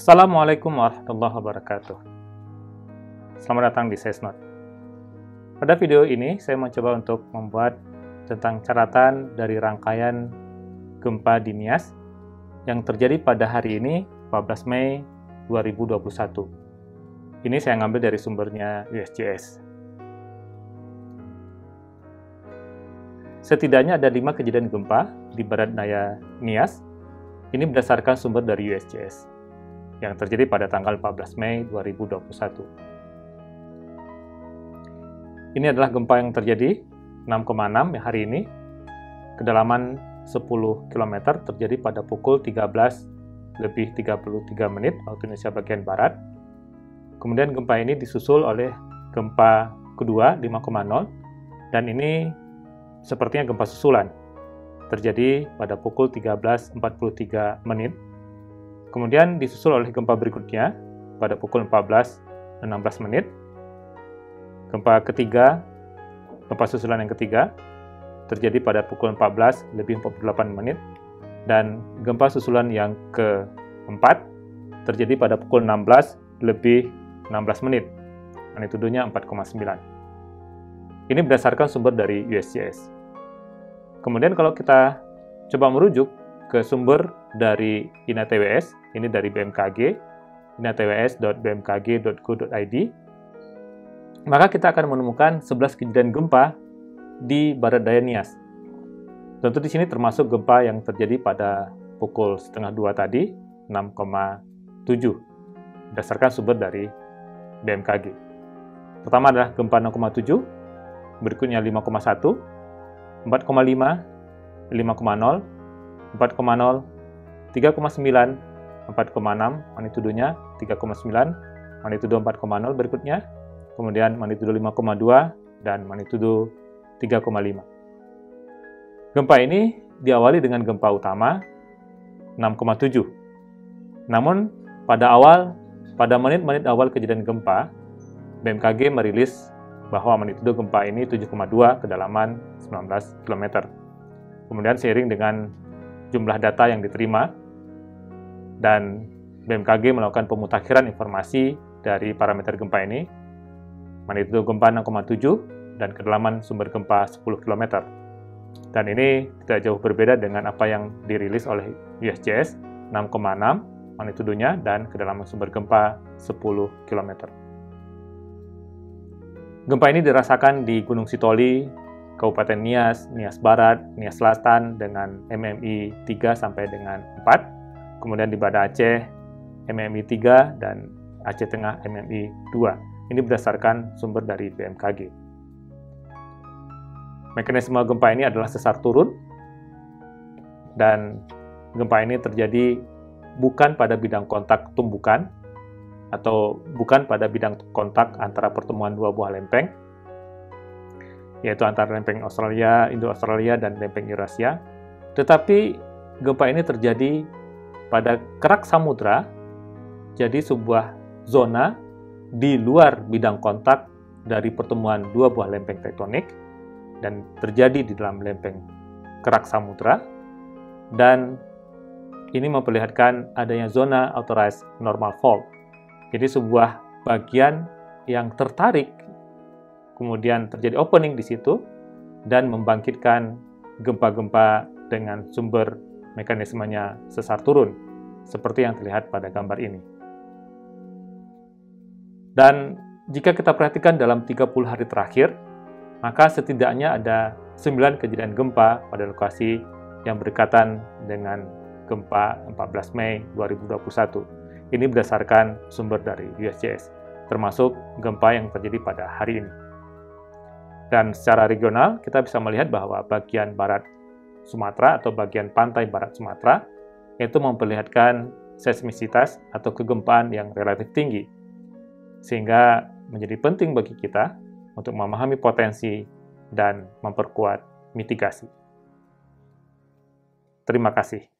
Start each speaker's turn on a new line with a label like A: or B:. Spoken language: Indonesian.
A: Assalamualaikum warahmatullahi wabarakatuh. Selamat datang di SciSnote. Pada video ini, saya mencoba untuk membuat tentang catatan dari rangkaian gempa di Nias yang terjadi pada hari ini, 14 Mei 2021. Ini saya ngambil dari sumbernya USGS. Setidaknya ada 5 kejadian gempa di barat daya Nias. Ini berdasarkan sumber dari USGS yang terjadi pada tanggal 14 Mei 2021. Ini adalah gempa yang terjadi 6,6 hari ini, kedalaman 10 km, terjadi pada pukul 13:33 waktu Indonesia bagian Barat. Kemudian gempa ini disusul oleh gempa kedua 5,0, dan ini sepertinya gempa susulan, terjadi pada pukul 13:43. Kemudian disusul oleh gempa berikutnya pada pukul 14:16. Gempa ketiga, gempa susulan yang ketiga, terjadi pada pukul 14:48. Dan gempa susulan yang keempat, terjadi pada pukul 16:16. Magnitudonya 4,9. Ini berdasarkan sumber dari USGS. Kemudian kalau kita coba merujuk ke sumber dari INA-TWS, ini dari BMKG, inatws.bmkg.go.id, maka kita akan menemukan 11 kejadian gempa di barat daya Nias. Tentu di sini termasuk gempa yang terjadi pada pukul 1:30 tadi, 6,7, berdasarkan sumber dari BMKG. Pertama adalah gempa 6,7, berikutnya 5,1, 4,5, 5,0, 4,0, 3,9, 4,6, magnitudonya 3,9, magnitudo 4,0 berikutnya, kemudian magnitudo 5,2, dan magnitudo 3,5. Gempa ini diawali dengan gempa utama 6,7. Namun, pada menit-menit awal kejadian gempa, BMKG merilis bahwa magnitudo gempa ini 7,2, kedalaman 19 km. Kemudian seiring dengan jumlah data yang diterima, dan BMKG melakukan pemutakhiran informasi dari parameter gempa ini, magnitudo gempa 6,7 dan kedalaman sumber gempa 10 km. Dan ini tidak jauh berbeda dengan apa yang dirilis oleh USGS, 6,6 magnitudonya dan kedalaman sumber gempa 10 km. Gempa ini dirasakan di Gunung Sitoli, Kabupaten Nias, Nias Barat, Nias Selatan dengan MMI 3 sampai dengan 4, kemudian di Banda Aceh MMI 3 dan Aceh Tengah MMI 2. Ini berdasarkan sumber dari BMKG. Mekanisme gempa ini adalah sesar turun, dan gempa ini terjadi bukan pada bidang kontak tumbukan atau bukan pada bidang kontak antara pertemuan dua buah lempeng, yaitu antara lempeng Australia, Indo-Australia, dan lempeng Eurasia. Tetapi gempa ini terjadi pada kerak samudra, jadi sebuah zona di luar bidang kontak dari pertemuan dua buah lempeng tektonik, dan terjadi di dalam lempeng kerak samudra, dan ini memperlihatkan adanya zona authorized normal fault. Jadi sebuah bagian yang tertarik, kemudian terjadi opening di situ, dan membangkitkan gempa-gempa dengan sumber mekanismenya sesar turun, seperti yang terlihat pada gambar ini. Dan jika kita perhatikan dalam 30 hari terakhir, maka setidaknya ada 9 kejadian gempa pada lokasi yang berdekatan dengan gempa 14 Mei 2021. Ini berdasarkan sumber dari USGS, termasuk gempa yang terjadi pada hari ini. Dan secara regional, kita bisa melihat bahwa bagian barat Sumatera atau bagian pantai barat Sumatera itu memperlihatkan seismisitas atau kegempaan yang relatif tinggi, sehingga menjadi penting bagi kita untuk memahami potensi dan memperkuat mitigasi. Terima kasih.